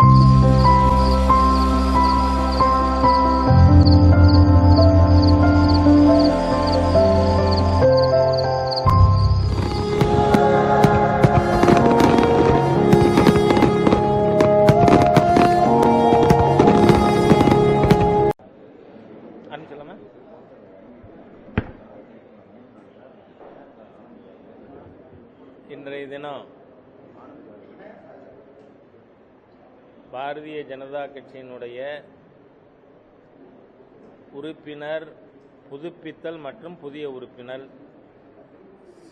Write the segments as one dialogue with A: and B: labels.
A: இன்றைய தினம் பாரதிய ஜனதா கட்சியினுடைய உறுப்பினர் புதுப்பித்தல் மற்றும் புதிய உறுப்பினர்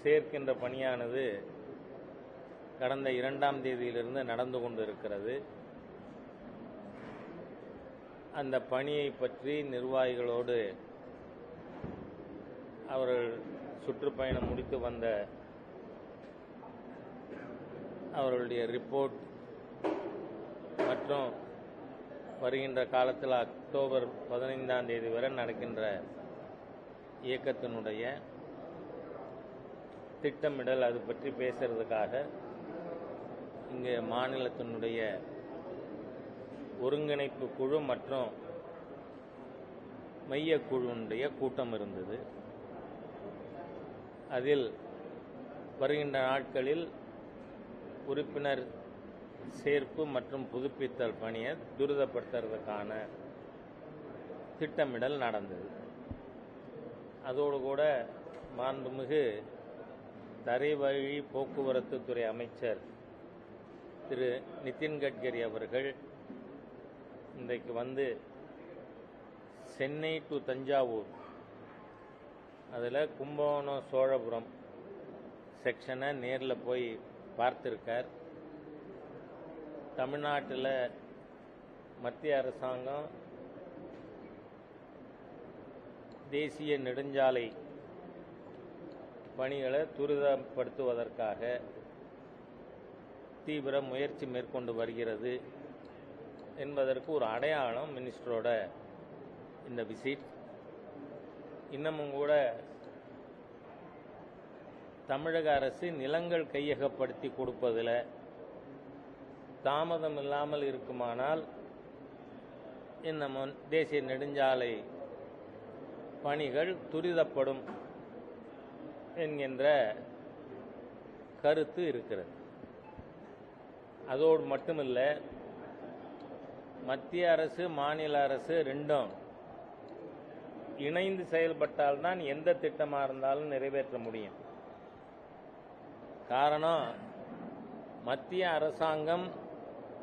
A: சேர்க்கின்ற பணியானது கடந்த 2ஆம் தேதியிலிருந்து நடந்து கொண்டிருக்கிறது. அந்த பணியை பற்றி நிர்வாகிகளோடு அவர்கள் சுற்றுப்பயணம் முடித்து வந்த அவர்களுடைய ரிப்போர்ட் மற்றும் வருகின்ற காலத்தில் அக்டோபர் 15ஆம் தேதி வரை நடக்கின்ற இயக்கத்தினுடைய திட்டமிடல் அது பற்றி பேசுறதுக்காக இங்கே மாநிலத்தினுடைய ஒருங்கிணைப்பு குழு மற்றும் மையக்குழுவினுடைய கூட்டம் இருந்தது. அதில் வருகின்ற நாட்களில் உறுப்பினர் சேர்ப்பு மற்றும் புதுப்பித்தல் பணியை துரிதப்படுத்துறதுக்கான திட்டமிடல் நடந்தது. அதோடு கூட மாண்புமிகு தரைவழி போக்குவரத்து துறை அமைச்சர் திரு நிதின் கட்கரி அவர்கள் இன்றைக்கு வந்து சென்னை டு தஞ்சாவூர் அதில் கும்பகோணம் சோழபுரம் செக்ஷனை நேரில் போய் பார்த்திருக்கார். தமிழ்நாட்டில் மத்திய அரசாங்கம் தேசிய நெடுஞ்சாலை பணிகளை துரிதப்படுத்துவதற்காக தீவிர முயற்சி மேற்கொண்டு வருகிறது என்பதற்கு ஒரு அடையாளம் மினிஸ்டரோட இந்த விசிட். இன்னமும் கூட தமிழக அரசு நிலங்கள் கையகப்படுத்தி கொடுப்பதில் தாமதம் இல்லாமல் இருக்குமானால் இன்னமும் தேசிய நெடுஞ்சாலை பணிகள் துரிதப்படும் என்கின்ற கருத்து இருக்கிறது. அதோடு மட்டுமில்ல, மத்திய அரசு மாநில அரசு ரெண்டும் இணைந்து செயல்பட்டால்தான் எந்த திட்டமாக இருந்தாலும் நிறைவேற்ற முடியும். காரணம், மத்திய அரசாங்கம்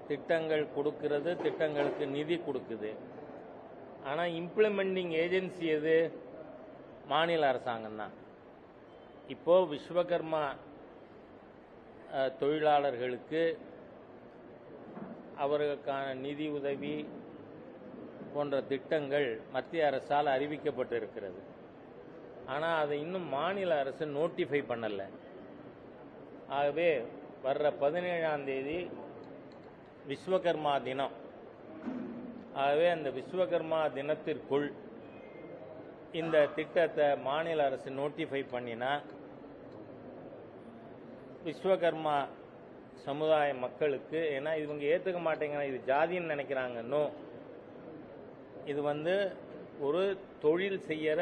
A: திட்டங்கள் கொடுக்கிறது, திட்டங்களுக்கு நிதி கொடுக்குது. ஆனால் இம்ப்ளிமெண்டிங் ஏஜென்சி எது? மாநில அரசாங்கம் தான். இப்போ விஸ்வகர்மா தொழிலாளர்களுக்கு அவர்களுக்கான நிதி உதவி போன்ற திட்டங்கள் மத்திய அரசால் அறிவிக்கப்பட்டிருக்கிறது. ஆனால் அதை இன்னும் மாநில அரசு நோட்டிஃபை பண்ணலை. ஆகவே வர்ற 17ஆம் தேதி விஸ்வகர்மா தினம். ஆகவே அந்த விஸ்வகர்மா தினத்திற்குள் இந்த திட்டத்தை மாநில அரசு நோட்டிஃபை பண்ணினா விஸ்வகர்மா சமுதாய மக்களுக்கு, ஏன்னா இவங்க ஏற்றுக்க மாட்டேங்கிறாங்க, இது ஜாதின்னு நினைக்கிறாங்க. நோ, இது ஒரு தொழில் செய்கிற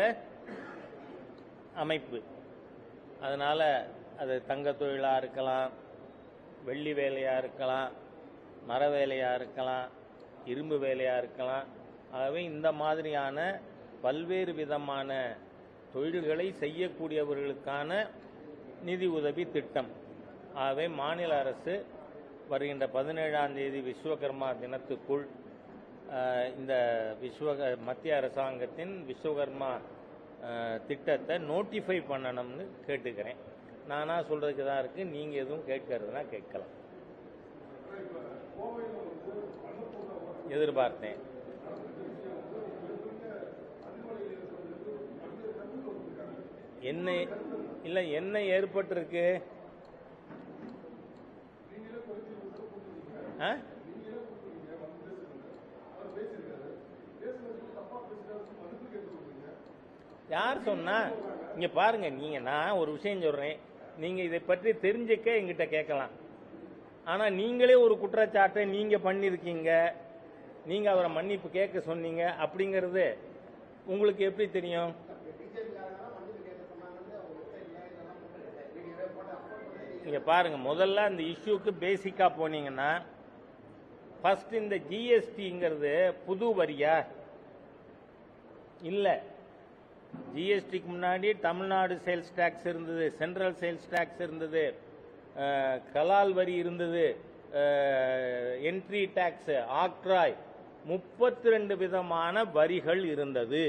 A: அமைப்பு. அதனால் அது தங்க தொழிலாக இருக்கலாம், வெள்ளி வேலையாக இருக்கலாம், மர வேலையாக இருக்கலாம், இரும்பு வேலையாக இருக்கலாம். ஆகவே இந்த மாதிரியான பல்வேறு விதமான தொழில்களை செய்யக்கூடியவர்களுக்கான நிதி உதவி திட்டம். ஆகவே மாநில அரசு வருகின்ற 17ஆம் தேதி விஸ்வகர்மா தினத்துக்குள் இந்த மத்திய அரசாங்கத்தின் விஸ்வகர்மா திட்டத்தை நோட்டிஃபை பண்ணணும்னு கேட்டுக்கிறேன். நானா சொல்றதுக்கு தான் இருக்கு, நீங்க எதுவும் கேட்கறதுனா கேட்கலாம். எதிர்பார்த்தேன். என்ன ஏற்பட்டிருக்கு? யார் சொன்னா? இங்க பாருங்க, நான் ஒரு விஷயம் சொல்றேன், நீங்க இதை பற்றி தெரிஞ்சுக்க எங்கிட்ட கேட்கலாம். ஆனா நீங்களே ஒரு குற்றச்சாட்டை நீங்க பண்ணிருக்கீங்க, நீங்க அவரை மன்னிப்பு கேட்க சொன்னீங்க அப்படிங்கிறது உங்களுக்கு எப்படி தெரியும்? நீங்க பாருங்க, முதல்ல அந்த இஷ்யூக்கு பேசிக்கா போனீங்கன்னா, ஃபர்ஸ்ட் இந்த ஜிஎஸ்டிங்கிறது புது வரியா இல்ல. ஜிஎஸ்டிக்கு முன்னாடி தமிழ்நாடு சேல்ஸ் டாக்ஸ் இருந்தது, சென்ட்ரல் சேல்ஸ் டாக்ஸ் இருந்தது, கலால் வரி இருந்தது, என்ட்ரி டாக்ஸ், ஆக்ட்ராய், 32 விதமான வரிகள் இருந்தது.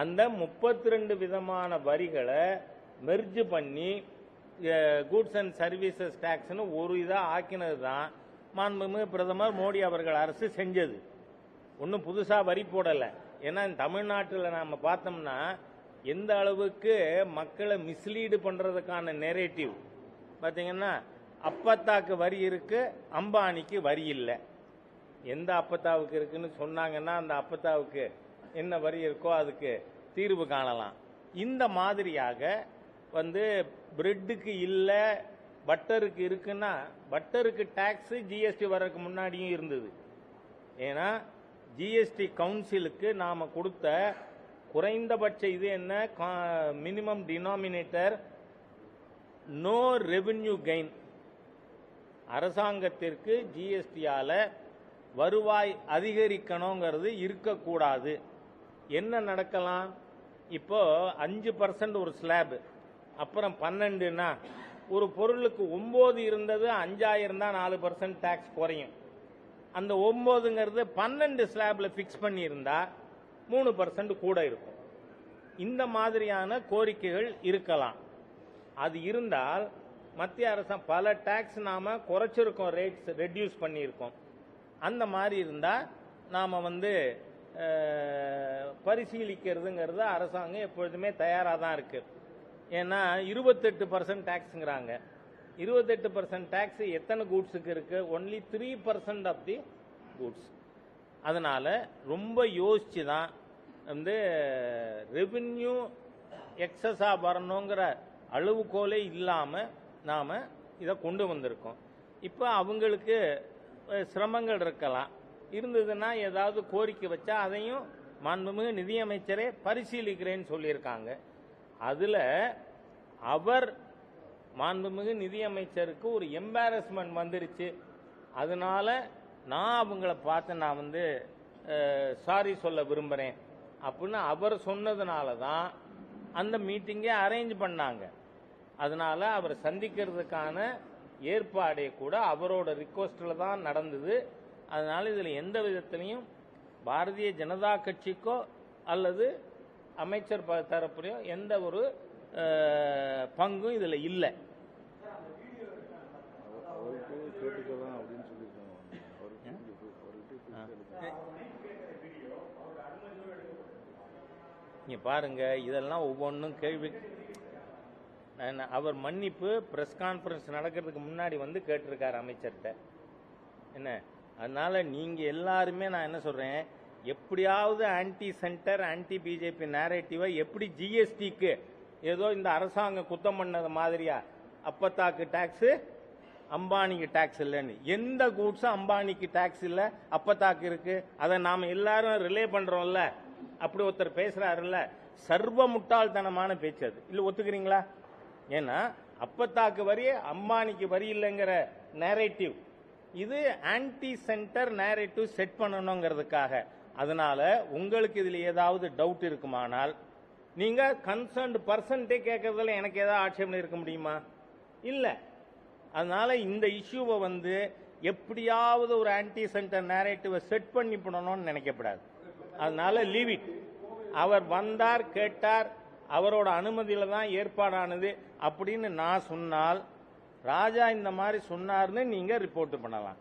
A: அந்த 32 விதமான வரிகளை மெர்ஜ் பண்ணி கூட்ஸ் அண்ட் சர்வீசஸ் டாக்ஸ்னு ஒரு இதாக ஆக்கினது தான் மாண்புமிகு பிரதமர் மோடி அவர்கள் அரசு செஞ்சது. ஒன்றும் புதுசாக வரி போடலை. ஏன்னா தமிழ்நாட்டில் நாம் பார்த்தோம்னா எந்த அளவுக்கு மக்களை மிஸ்லீடு பண்ணுறதுக்கான நெரேட்டிவ் பார்த்தீங்கன்னா, அப்பத்தாக்கு வரி இருக்கு, அம்பானிக்கு வரி இல்லை. எந்த அப்பத்தாவுக்கு இருக்குன்னு சொன்னாங்கன்னா அந்த அப்பத்தாவுக்கு என்ன வரி இருக்கோ அதுக்கு தீர்வு காணலாம். இந்த மாதிரியாக பிரெட்டுக்கு இல்லை, பட்டருக்கு இருக்குன்னா, பட்டருக்கு டாக்ஸ் ஜிஎஸ்டி வர்றதுக்கு முன்னாடியும் இருந்தது. ஏன்னா ஜிஎஸ்டி கவுன்சிலுக்கு நாம கொடுத்த குறைந்தபட்ச இது என்ன, minimum denominator no revenue gain. அரசாங்கத்திற்கு ஜிஎஸ்டியால வருவாய் அதிகரிக்கணுங்கிறது இருக்கக்கூடாது. என்ன நடக்கலாம்? இப்போ 5% ஒரு ஸ்லாப், அப்புறம் 12னா ஒரு பொருளுக்கு 9 இருந்தது, 5000 தான் 4% டாக்ஸ் குறையும். அந்த 9ங்கிறது 12 ஸ்லாப்ல பிக்ஸ் பண்ணியிருந்தா 3% கூட இருக்கும். இந்த மாதிரியான கோரிக்கைகள் இருக்கலாம். அது இருந்தால் மத்திய அரசாங்கம் பல டாக்ஸ் நாம குறைச்சிருக்கோம், ரேட்ஸ் ரெடியூஸ் பண்ணியிருக்கோம். அந்த மாதிரி இருந்தா நாம பரிசீலிக்கிறதுங்கிறது அரசாங்கம் எப்பொழுதுமே தயாராக தான் இருக்கு. ஏன்னா 28% டாக்ஸ்ங்கிறாங்க. 28% டாக்ஸ் எத்தனை கூட்ஸுக்கு இருக்கு? Only 3% of the goods. அதனால ரொம்ப யோசிச்சு தான் ரெவென்யூ எக்ஸஸா வரணுங்கிற அளவுகோலே இல்லாம நாம இதை கொண்டு வந்திருக்கோம். இப்போ அவங்களுக்கு சிரமங்கள் இருக்கலாம், இருந்ததுன்னா ஏதாவது கோரிக்கை வச்சா அதையும் மாண்புமிகு நிதியமைச்சரே பரிசீலிக்கிறேன்னு சொல்லியிருக்காங்க. அதுல அவர் மாண்புமிகு நிதியமைச்சருக்கு ஒரு எம்பாரஸ்மெண்ட் வந்துருச்சு. அதனால நான் அவங்கள பார்த்து நான் சாரி சொல்ல விரும்புகிறேன் அப்படின்னு அவர் சொன்னதுனால தான் அந்த மீட்டிங்கே அரேஞ்ச் பண்ணாங்க. அதனால அவர் சந்திக்கிறதுக்கான ஏற்பாடே கூட அவரோட ரிக்வஸ்டில் தான் நடந்தது. அதனால இதில் எந்த விதத்திலையும் பாரதிய ஜனதா கட்சிக்கோ அல்லது அமைச்சர் தரப்புலையோ எந்த ஒரு பங்கும் இதில் இல்லை. இங்க பாருங்க, இதெல்லாம் ஒவ்வொன்றும் கேள்வி. அவர் மன்னிப்பு பிரஸ் கான்ஃபரன்ஸ் நடக்கிறதுக்கு முன்னாடி கேட்டிருக்காரு அமைச்சர்கிட்ட. என்ன, அதனால நீங்க எல்லாருமே நான் என்ன சொல்றேன், எப்படியாவது ஆன்டி சென்டர் ஆன்டி பிஜேபி நேரேட்டிவை எப்படி ஜிஎஸ்டிக்கு ஏதோ இந்த அரசாங்கம் குத்தம் பண்ணது மாதிரியா அப்பத்தாக்கு டாக்ஸ் அம்பானிக்கு டாக்ஸ் இல்லைன்னு, எந்த கூட்ஸும் அம்பானிக்கு டாக்ஸ் இல்லை அப்பத்தாக்கு இருக்கு. அதை நாம எல்லாரும் ரிலே பண்றோம்ல. அப்படி ஒருத்தர் பேசுறாருல்ல, சர்வ முட்டாள்தனமான பேச்சு அது. இல்ல ஒத்துக்கிறீங்களா? ஏன்னா அப்பத்தாக்கு வரி அம்பானிக்கு வரி இல்லைங்கிற நேரேட்டிவ், இது ஆன்டி சென்டர் நேரேட்டிவ் செட் பண்ணணுங்கிறதுக்காக. அதனால உங்களுக்கு இதுல ஏதாவது டவுட் இருக்குமானால் நீங்க கன்சர்ன்ட் பர்சன்டே கேட்கறதுல எனக்கு ஏதாவது ஆட்சேபனை இருக்க முடியுமா? இல்ல. அதனால இந்த இஷ்யூவை எப்படியாவது ஒரு ஆன்டி சென்டர் நேரேட்டிவை செட் பண்ணி பண்ணணும்னு நினைக்கப்படாது. அதனால லீவ் இட். அவர் வந்தார், கேட்டார், அவரோட அனுமதியில தான் ஏற்பாடானது அப்படின்னு நான் சொன்னால், ராஜா இந்த மாதிரி சொன்னார்னு நீங்க ரிப்போர்ட் பண்ணலாம்.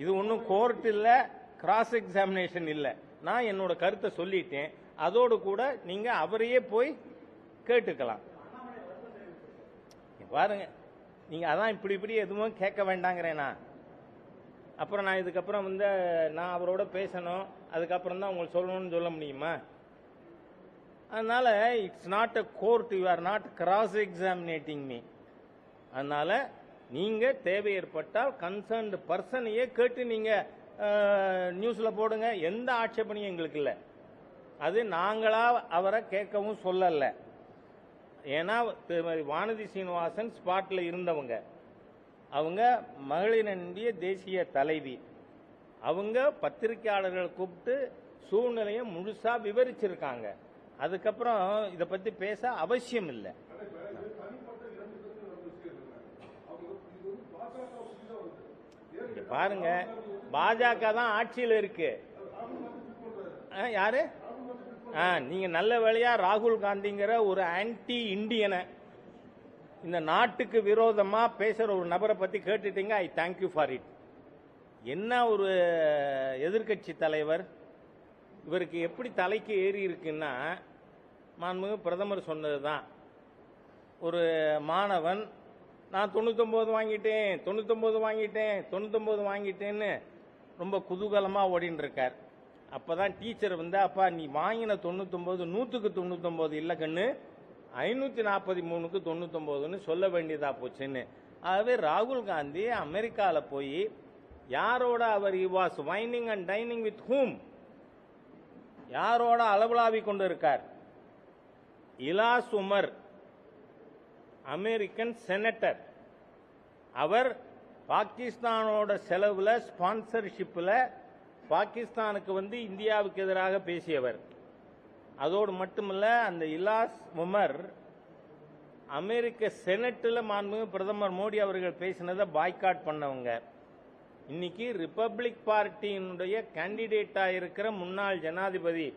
A: இது ஒன்றும் கோர்ட் இல்ல, கிராஸ் எக்ஸாமினேஷன் இல்ல. நான் என்னோட கருத்தை சொல்லிட்டேன். அதோடு கூட நீங்க அவரையே போய் கேட்டுக்கலாம். பாருங்க, நீங்க அதான் இப்படி எதுவும் கேட்க வேண்டாங்கிறேனா. அப்புறம் நான் இதுக்கப்புறம் நான் அவரோட பேசணும், அதுக்கப்புறம் தான் உங்களுக்கு சொல்லணும்னு சொல்ல முடியுமா? அதனால it's not a court, you are not cross எக்ஸாமினேட்டிங் me. அதனால நீங்க தேவை ஏற்பட்டால் கன்சர்ன்டு பர்சனையே கேட்டு நீங்க நியூஸ்ல போடுங்க. எந்த ஆட்சேபனையும் எங்களுக்கு இல்லை. அது நாங்களா அவரை கேட்கவும் சொல்லல. ஏன்னா வானதி சீனிவாசன் ஸ்பாட்ல இருந்தவங்க, அவங்க மகளிரினுடைய தேசிய தலைவி, அவங்க பத்திரிகையாளர்கள் கூப்பிட்டு சூழ்நிலையை முழுசா விவரிச்சிருக்காங்க. அதுக்கப்புறம் இதை பத்தி பேச அவசியம் இல்லை. பாருங்க, பாஜக தான் ஆட்சியில் இருக்கு. யாரு? நீங்க நல்ல வேளையா ராகுல் காந்திங்கிற ஒரு ஆன்டி இண்டியனை, இந்த நாட்டுக்கு விரோதமா பேசுற ஒரு நபரை பத்தி கேட்டுட்டீங்க. I thank you for it. என்ன ஒரு எதிர்கட்சி தலைவர்! இவருக்கு எப்படி தலைக்கு ஏறி இருக்குன்னா, மாண்புமிகு பிரதமர் சொன்னதுதான். ஒரு மாணவன் நான் 99 வாங்கிட்டேன் 99 வாங்கிட்டேன் 99 வாங்கிட்டேன்னு ரொம்ப குதூகலமா ஓடின்னு இருக்கார். அப்பதான் டீச்சர் வந்து, அப்பா நீ வாங்கின 99 100க்கு 99 இல்ல கண்ணு, 543க்கு 99ன்னு சொல்ல வேண்டியதா போச்சுன்னு. ஆகவே ராகுல் காந்தி அமெரிக்கால போய் யாரோட அவர் was wining and dining with whom, யாரோட அளவலாவி கொண்டு இருக்கார்? Ilhan Omar, American senator. அவர் பாகிஸ்தானோட செலவுல ஸ்பான்சர்ஷிப்ல பாகிஸ்தானுக்கு வந்து இந்தியாவுக்கு எதிராக பேசியவர். அதோடு மட்டுமல்ல, அந்த இலாஸ் உமர் அமெரிக்க செனட்டில் மாண்புமிகு பிரதமர் மோடி அவர்கள் பேசினதை பாய்காட் பண்ணவங்க. இன்னைக்கு ரிப்பப்ளிக் பார்ட்டியினுடைய கேண்டிடேட்டா இருக்கிற முன்னாள் ஜனாதிபதி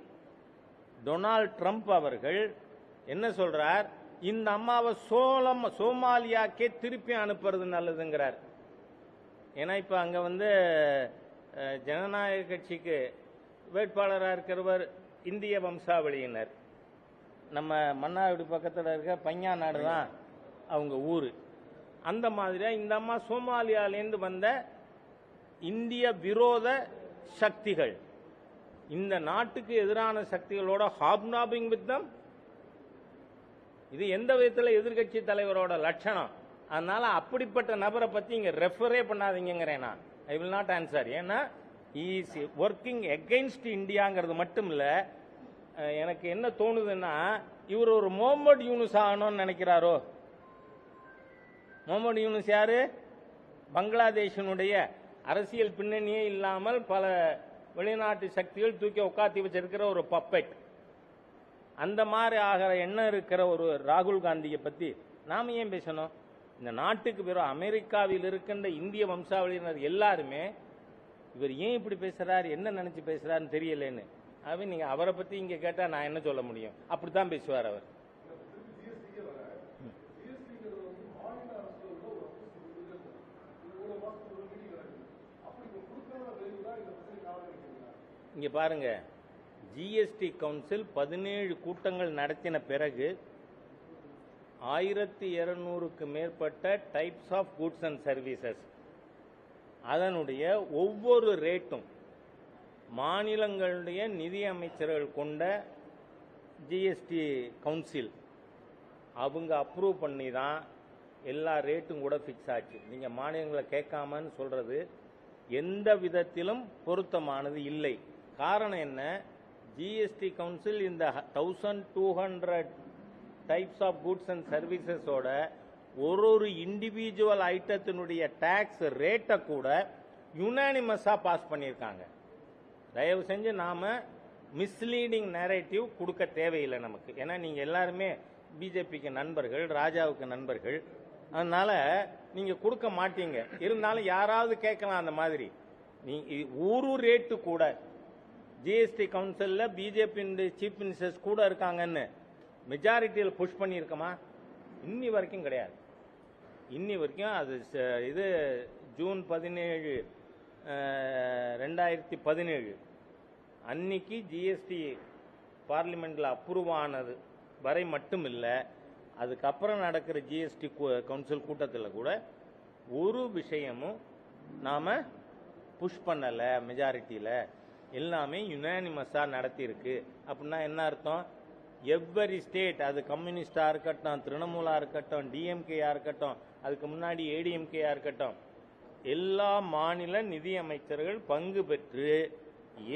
A: டொனால்ட் ட்ரம்ப் அவர்கள் என்ன சொல்றார்? இந்த அம்மாவை சோமாலியாக்கே திருப்பி அனுப்புறது நல்லதுங்கிறார். ஏன்னா இப்ப அங்க வந்து ஜனநாயக கட்சிக்கு வேட்பாளராக இருக்கிறவர் இந்திய வம்சாவளியினர். நம்ம மன்னார்குடி பக்கத்தில் இருக்க பையா நாடு தான் அவங்க ஊரு. அந்த மாதிரியா இந்த அம்மா சோமாலியாலேருந்து வந்த இந்திய விரோத சக்திகள், இந்த நாட்டுக்கு எதிரான சக்திகளோட ஹாப்னாபிங் வித் தம். இது எந்த விதத்தில் எதிர்கட்சி தலைவரோட லட்சணம்? அதனால அப்படிப்பட்ட நபரை பத்தி இங்க ரெஃபரே பண்ணாதீங்கிறேன். I will not answer. ஏன்னா இஸ் ஒர்க்கிங் எகெயின்ஸ்ட் இந்தியாங்கிறது மட்டும் இல்ல. எனக்கு என்ன தோணுதுன்னா, இவர் ஒரு முகமது யூனுஸ் ஆகணும்னு நினைக்கிறாரோ? முகமது யூனுஸ் யாரு? பங்களாதேஷினுடைய அரசியல் பின்னணியே இல்லாமல் பல வெளிநாட்டு சக்திகள் தூக்கி உட்காத்தி வச்சிருக்கிற ஒரு பப்பெட். அந்த மாதிரி ஆகிற எண்ணம் இருக்கிற ஒரு ராகுல் காந்தியை பத்தி நாம ஏன் பேசணும்? இந்த நாட்டுக்கு பிறகு அமெரிக்காவில் இருக்கின்ற இந்திய வம்சாவளியினர் எல்லாருமே இவர் ஏன் இப்படி பேசுறாரு, என்ன நினைச்சு பேசுறாருன்னு தெரியலன்னு. ஆகவே நீங்க அவரை பத்தி இங்க கேட்டா நான் என்ன சொல்ல முடியும்? அப்படித்தான் பேசுவார் அவர். இங்க பாருங்க, ஜிஎஸ்டி கவுன்சில் 17 கூட்டங்கள் நடத்தின பிறகு 1200க்கு மேற்பட்ட types of goods and services, அதனுடைய ஒவ்வொரு ரேட்டும் மாநிலங்களுடைய நிதி அமைச்சர்கள் கொண்ட ஜிஎஸ்டி கவுன்சில் அவங்க அப்ரூவ் பண்ணி தான் எல்லா ரேட்டும் கூட ஃபிக்ஸ் ஆச்சு. நீங்க மாநிலங்களை கேட்காமன்னு சொல்றது எந்த விதத்திலும் பொருத்தமானது இல்லை. காரணம் என்ன? ஜிஎஸ்டி கவுன்சில் இந்த 1200 டைப்ஸ் ஆஃப் கூட்ஸ் அண்ட் சர்வீசஸோட ஒரு இண்டிவிஜுவல் ஐட்டத்தினுடைய டாக்ஸ் ரேட்டை கூட யுனானிமஸா பாஸ் பண்ணியிருக்காங்க. தயவு செஞ்சு நாம மிஸ்லீடிங் நரேட்டிவ் கொடுக்க தேவையில்லை நமக்கு. ஏன்னா நீங்க எல்லாருமே பிஜேபிக்கு நண்பர்கள், ராஜாவுக்கு நண்பர்கள், அதனால நீங்க கொடுக்க மாட்டீங்க. இருந்தாலும் யாராவது கேட்கலாம் அந்த மாதிரி. ஒரு ரேட்டு கூட ஜிஎஸ்டி கவுன்சில்ல பிஜேபி சீஃப் மினிஸ்டர்ஸ் கூட இருக்காங்கன்னு மெஜாரிட்டியில் புஷ் பண்ணியிருக்கமா? இன்னி வரைக்கும் கிடையாது. இன்னி வரைக்கும் அது இது ஜூன் 17 2017 அன்னைக்கு ஜிஎஸ்டி பார்லிமெண்ட்ல அப்ரூவ் ஆனது வரை மட்டும் இல்லை, அதுக்கப்புறம் நடக்கிற ஜிஎஸ்டி கவுன்சில் கூட்டத்தில் கூட ஒரு விஷயமும் நாம புஷ் பண்ணல. மெஜாரிட்டியில எல்லாமே யுனானிமஸா நடத்தி இருக்கு. அப்படின்னா என்ன அர்த்தம்? எவ்வரி ஸ்டேட், அது கம்யூனிஸ்டா இருக்கட்டும், திரிணமூலா இருக்கட்டும், டிஎம்கேயா இருக்கட்டும், அதுக்கு முன்னாடி ஏடிஎம்கேயா இருக்கட்டும், எல்லா மாநில நிதி அமைச்சர்கள் பங்கு பெற்று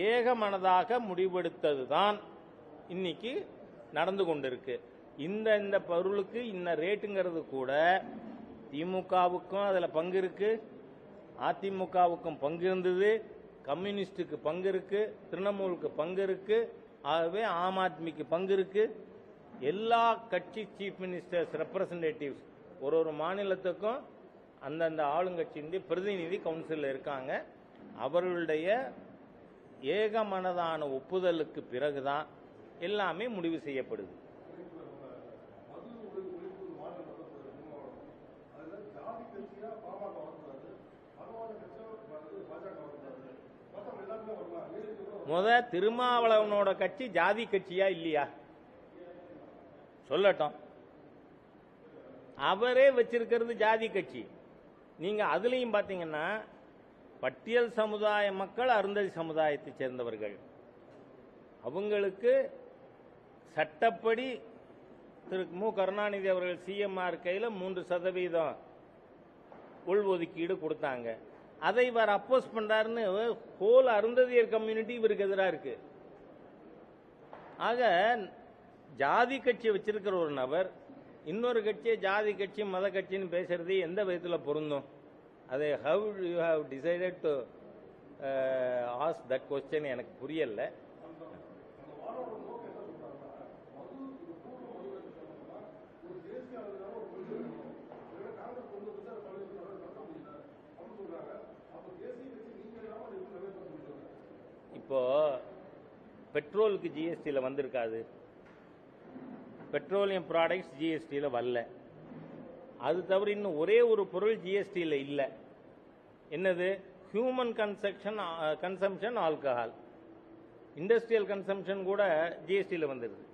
A: ஏகமனதாக முடிவெடுத்தது தான் இன்னைக்கு நடந்து கொண்டிருக்கு. இந்த பொருளுக்கு இந்த ரேட்டுங்கிறது கூட திமுகவுக்கும் அதில் பங்கு இருக்கு, அதிமுகவுக்கும் பங்கு இருந்தது, கம்யூனிஸ்டுக்கு பங்கு இருக்கு, திரிணாமுலுக்கு பங்கு இருக்கு, ஆகவே ஆம் ஆத்மிக்கு பங்கு இருக்கு. எல்லா கட்சி சீஃப் மினிஸ்டர்ஸ் ரெப்ரசன்டேட்டிவ்ஸ் ஒரு மாநிலத்துக்கும் அந்தந்த ஆளுங்கட்சியினுடைய பிரதிநிதி கவுன்சிலில் இருக்காங்க. அவர்களுடைய ஏகமனதான ஒப்புதலுக்கு பிறகுதான் எல்லாமே முடிவு செய்யப்படுது. திருமாவளவனோட கட்சி ஜாதி கட்சியா இல்லையா சொல்லட்டும். அவரே வச்சிருக்கிறது ஜாதி கட்சி. நீங்க அதுலயும் பாத்தீங்கன்னா பட்டியல் சமுதாய மக்கள் அருந்ததி சமுதாயத்தை சேர்ந்தவர்கள், அவங்களுக்கு சட்டப்படி திரு மு கருணாநிதி அவர்கள் சிஎம்ஆ இருக்கையில் 3% உள்ஒதுக்கீடு கொடுத்தாங்க. அதை இவர் அப்போஸ் பண்றாருன்னு ஹோல் அருந்ததியர் கம்யூனிட்டி இவருக்கு எதிராக இருக்கு. ஆக ஜாதி கட்சி வச்சிருக்கிற ஒரு நபர் இன்னொரு கட்சியை ஜாதி கட்சி மத கட்சின்னு பேசுறது எந்த விதத்தில் பொருந்தும்? அதை how you have decided to ask that question எனக்கு புரியல. இப்போ பெட்ரோலுக்கு ஜிஎஸ்டியில் வந்திருக்காது, பெட்ரோலியம் ப்ராடக்ட்ஸ் ஜிஎஸ்டியில் வரல. அது தவிர இன்னும் ஒரே ஒரு பொருள் ஜிஎஸ்டியில் இல்லை. என்னது? Human consumption alcohol. Industrial consumption கூட ஜிஎஸ்டியில் வந்துடுது.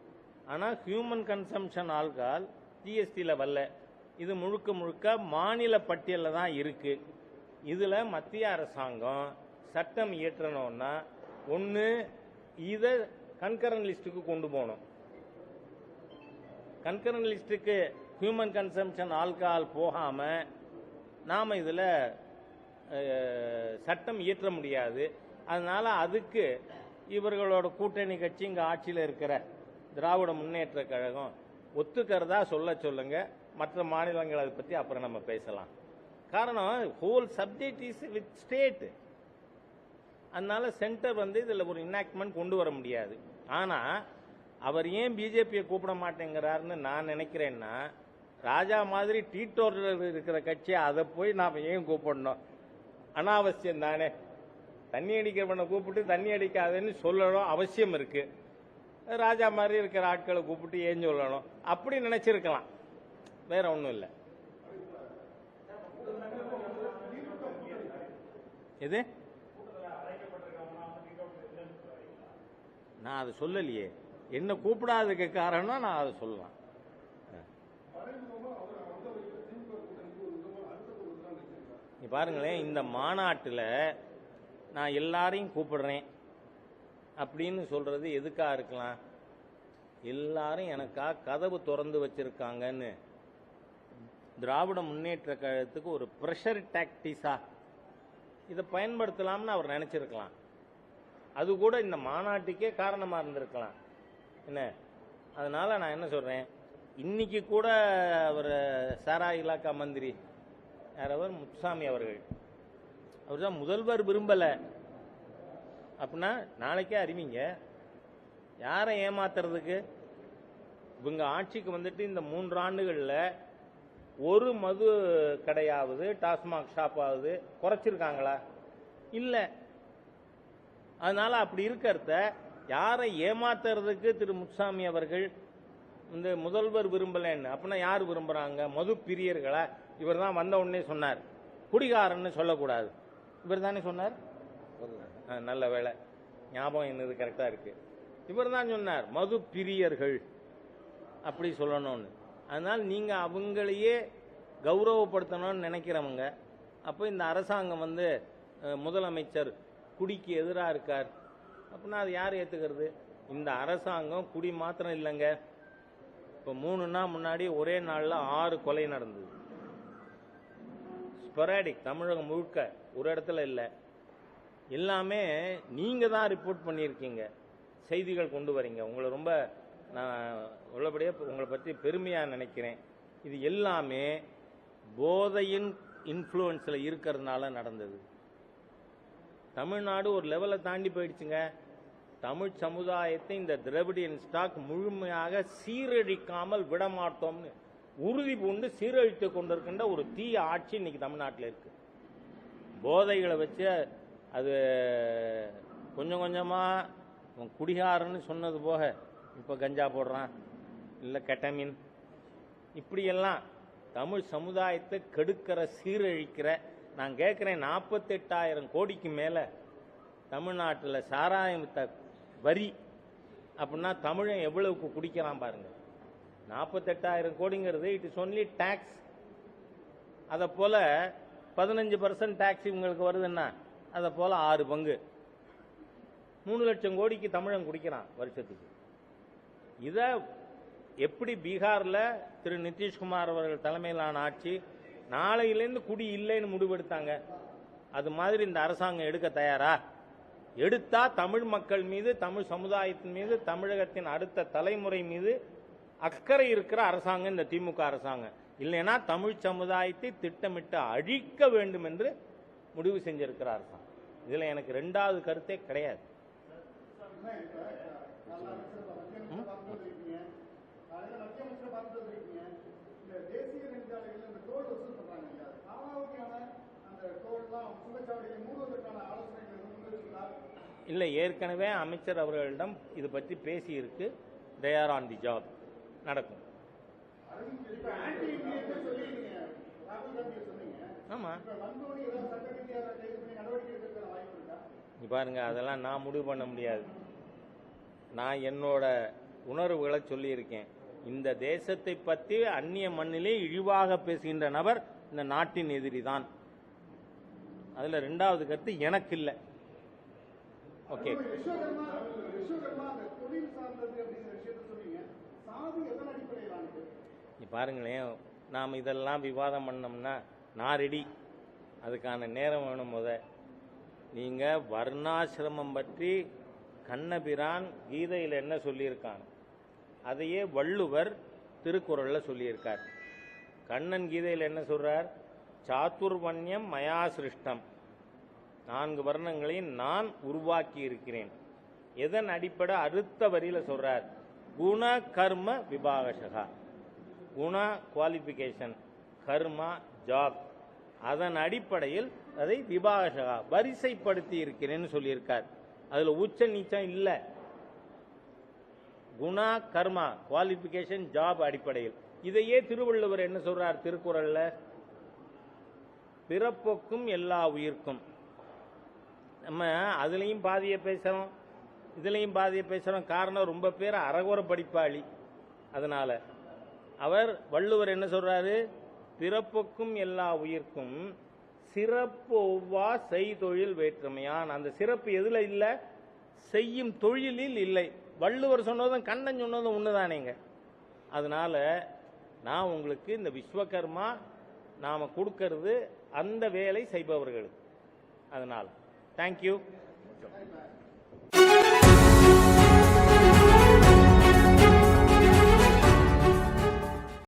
A: ஆனால் ஹியூமன் கன்சம்ஷன் ஆல்கஹால் ஜிஎஸ்டியில் வரல. இது முழுக்க முழுக்க மாநில பட்டியலில் தான் இருக்கு. இதில் மத்திய அரசாங்கம் சட்டம் இயற்றணும்னா ஒன்று இதை கன்கரண்ட் லிஸ்ட்டுக்கு கொண்டு போகணும். கன்கரண்ட் லிஸ்ட்டுக்கு ஹியூமன் கன்சம்ஷன் ஆல்கஹால் போகாமல் நாம் இதில் சட்டம் இயற்ற முடியாது. அதனால அதுக்கு இவர்களோட கூட்டணி கட்சி இங்கே ஆட்சியில் இருக்கிற திராவிட முன்னேற்ற கழகம் ஒத்துக்கிறதா சொல்லுங்க. மற்ற மாநிலங்கள் அதை பற்றி அப்புறம் நம்ம பேசலாம். காரணம் whole subject is with state. அதனால சென்டர் இதில் ஒரு இன்னாக்ட்மெண்ட் கொண்டு வர முடியாது. ஆனால் அவர் ஏன் பிஜேபியை கூப்பிட மாட்டேங்கிறாருன்னு நான் நினைக்கிறேன்னா, ராஜா மாதிரி டீட்டோரில் இருக்கிற கட்சி அதை போய் நாம் ஏன் கூப்பிடணும்? அனாவசியம் தானே. தண்ணி அடிக்கிறவனை கூப்பிட்டு தண்ணி அடிக்காதுன்னு சொல்லணும் அவசியம் இருக்கு. ராஜா மாதிரி இருக்கிற ஆட்களை கூப்பிட்டு ஏன் சொல்லணும்? அப்படி நினைச்சிருக்கலாம், வேற ஒன்றும் இல்லை. எது? நான் அதை சொல்லலையே. என்ன கூப்பிடாததுக்கு காரணம் நான் அதை சொல்லலாம். பாருங்களேன், இந்த மாநாட்டில் நான் எல்லாரையும் கூப்பிடுறேன் அப்படின்னு சொல்றது எதுக்காக இருக்கலாம்? எல்லாரும் எனக்காக கதவு திறந்து வச்சிருக்காங்கன்னு திராவிட முன்னேற்ற கழகத்துக்கு ஒரு பிரஷர் டாக்டிஸா இதை பயன்படுத்தலாம்னு அவர் நினைச்சிருக்கலாம். அது கூட இந்த மாநாட்டுக்கே காரணமா இருந்திருக்கலாம். என்ன? அதனால நான் என்ன சொல்றேன், இன்னைக்கு கூட அவர் சாரா இலாக்கா மந்திரி யாரவர் முத்துசாமி அவர்கள், அவர் தான் முதல்வர் விரும்பல அப்படின்னா நாளைக்கே அறிவிங்க. யாரை ஏமாத்துறதுக்கு? இவங்க ஆட்சிக்கு இந்த 3 ஆண்டுகளில் ஒரு மது கடையாவது டாஸ்மாக் ஷாப்பாவது குறைச்சிருக்காங்களா? இல்லை. அதனால அப்படி இருக்கிறத யாரை ஏமாத்துறதுக்கு திரு முத்துசாமி அவர்கள் இந்த முதல்வர் விரும்பலன்னு அப்படின்னா யார் விரும்புறாங்க? மது பிரியர்களா? இவர் தான் வந்த உடனே சொன்னார் குடிகாரன்னு சொல்லக்கூடாது. இவர் தானே சொன்னார். நல்ல வேலை, ஞாபகம் என்னது கரெக்டா இருக்கு. இவர் தான் சொன்னார் மது பிரியர்கள் அப்படி சொல்லணும்னு. அதனால் நீங்க அவங்களையே கௌரவப்படுத்தணும்னு நினைக்கிறவங்க, அப்போ இந்த அரசாங்கம் முதலமைச்சர் குடிக்கு எதிராக இருக்கார் அப்படின்னா அது யார் ஏத்துக்கிறது? இந்த அரசாங்கம் குடி மாத்திரம் இல்லைங்க. இப்போ 3 நாள் முன்னாடி ஒரே நாளில் 6 கொலை நடந்தது. ஸ்பொராடிக், தமிழகம் முழுக்க ஒரு இடத்துல இல்லை. எல்லாமே நீங்கள் தான் ரிப்போர்ட் பண்ணியிருக்கீங்க, செய்திகள் கொண்டு வரீங்க. உங்களை ரொம்ப நான் உள்ளபடியாக உங்களை பற்றி பெருமையாக நினைக்கிறேன். இது எல்லாமே போதையின் இன்ஃப்ளூயன்ஸில் இருக்கிறதுனால நடந்தது. தமிழ்நாடு ஒரு லெவலை தாண்டி போயிடுச்சுங்க. தமிழ் சமுதாயத்தை இந்த திராவிடியன் ஸ்டாக் முழுமையாக சீரழிக்காமல் விடமாட்டோம்னு உறுதி பூண்டு சீரழித்து கொண்டிருக்கின்ற ஒரு தீய ஆட்சி இன்னைக்கு தமிழ்நாட்டில் இருக்கு. போதைகளை வச்சு அது கொஞ்சம் கொஞ்சமாக குடிகாரன்னு சொன்னது போக இப்போ கஞ்சா போடுறான், இல்லை கெட்டமின், இப்படியெல்லாம் தமிழ் சமுதாயத்தை கெடுக்கிற சீரழிக்கிற. நான் கேட்குறேன், 48,000 கோடிக்கு மேலே தமிழ்நாட்டில் சாராயம் வரி அப்படின்னா தமிழன் எவ்வளவுக்கு குடிக்கிறான் பாருங்க. 48,000 கோடிங்கிறது இட் இஸ் ஒன்லி டேக்ஸ். அதை போல 15% டேக்ஸ் இவங்களுக்கு வருதுன்னா அதை போல 6 பங்கு 3 லட்சம் கோடிக்கு தமிழன் குடிக்கிறான் வருஷத்துக்கு. இதை எப்படி பீகாரில் திரு நிதிஷ்குமார் அவர்கள் தலைமையிலான ஆட்சி நாளையிலேருந்து குடி இல்லைன்னு முடிவெடுத்தாங்க, அது மாதிரி இந்த அரசாங்கம் எடுக்க தயாரா? எடுத்தா தமிழ் மக்கள் மீது, தமிழ் சமுதாயத்தின் மீது, தமிழகத்தின் அடுத்த தலைமுறை மீது அக்கறை இருக்கிற அரசாங்கம் இந்த திமுக அரசாங்கம். இல்லைன்னா தமிழ் சமுதாயத்தை திட்டமிட்டு அழிக்க வேண்டும் என்று முடிவு செஞ்சிருக்கிற அரசாங்கம். இதுல எனக்கு 2வது கருத்தே கிடையாது. இல்லை, ஏற்கனவே அமைச்சர் அவர்களிடம் இது பற்றி பேசி இருக்கு. They are on the job. நடக்கும். ஆமா, பாருங்க, அதெல்லாம் நான் முடிவு பண்ண முடியாது. நான் என்னோட உணர்வுகளை சொல்லியிருக்கேன். இந்த தேசத்தை பற்றி அந்நிய மண்ணிலே இழிவாக பேசுகின்ற நபர் இந்த நாட்டின் எதிரி தான். அதுல 2வது கருத்து எனக்கு இல்லை. ஓகே, பாருங்களேன், நாம் இதெல்லாம் விவாதம் பண்ணோம்னா நான் ரெடி. அதுக்கான நேரம் வேணும். நீங்க வர்ணாசிரமம் பற்றி கண்ணபிரான் கீதையில் என்ன சொல்லியிருக்கான், அதையே வள்ளுவர் திருக்குறளில் சொல்லியிருக்கார். கண்ணன் கீதையில் என்ன சொல்றார்? சாத்துர்வண்யம் மயா சிருஷ்டம், 4 வர்ணங்களையும் நான் உருவாக்கி இருக்கிறேன். எதன் அடிப்படை? அடுத்த வரியில சொல்றார், குண கர்ம விபாகசகா. குண குவாலிபிகேஷன், கர்மா ஜாப், அதன் அடிப்படையில் அதை விபாகசகா வரிசைப்படுத்தி இருக்கிறேன்னு சொல்லியிருக்கார். அதுல உச்ச நீச்சம் இல்லை. குணா கர்மா குவாலிபிகேஷன் ஜாப் அடிப்படையில். இதையே திருவள்ளுவர் என்ன சொல்றார் திருக்குறள்ல? பிறப்போக்கும் எல்லா உயிர்க்கும். நம்ம அதுலயும் பாதிய பேசுறோம், இதுலயும் பாதிய பேசுறோம். காரணம், ரொம்ப பேர் அறகுற படிப்பாளி. அதனால அவர் வள்ளுவர் என்ன சொல்றாரு? பிறப்புக்கும் எல்லா உயிர்க்கும் சிறப்பு ஒவ்வா செய்தொழில் வேற்றுமையான். அந்த சிறப்பு எதுல இல்ல? செய்யும் தொழிலில் இல்லை. வள்ளுவர் சொன்னதும் கண்ணன் சொன்னதும் ஒண்ணுதானேங்க. அதனால நான் உங்களுக்கு இந்த விஸ்வகர்மா நாம கொடுக்கறது அந்த வேலை செய்பவர்களுக்கு. அதனால தேங்க்யூ.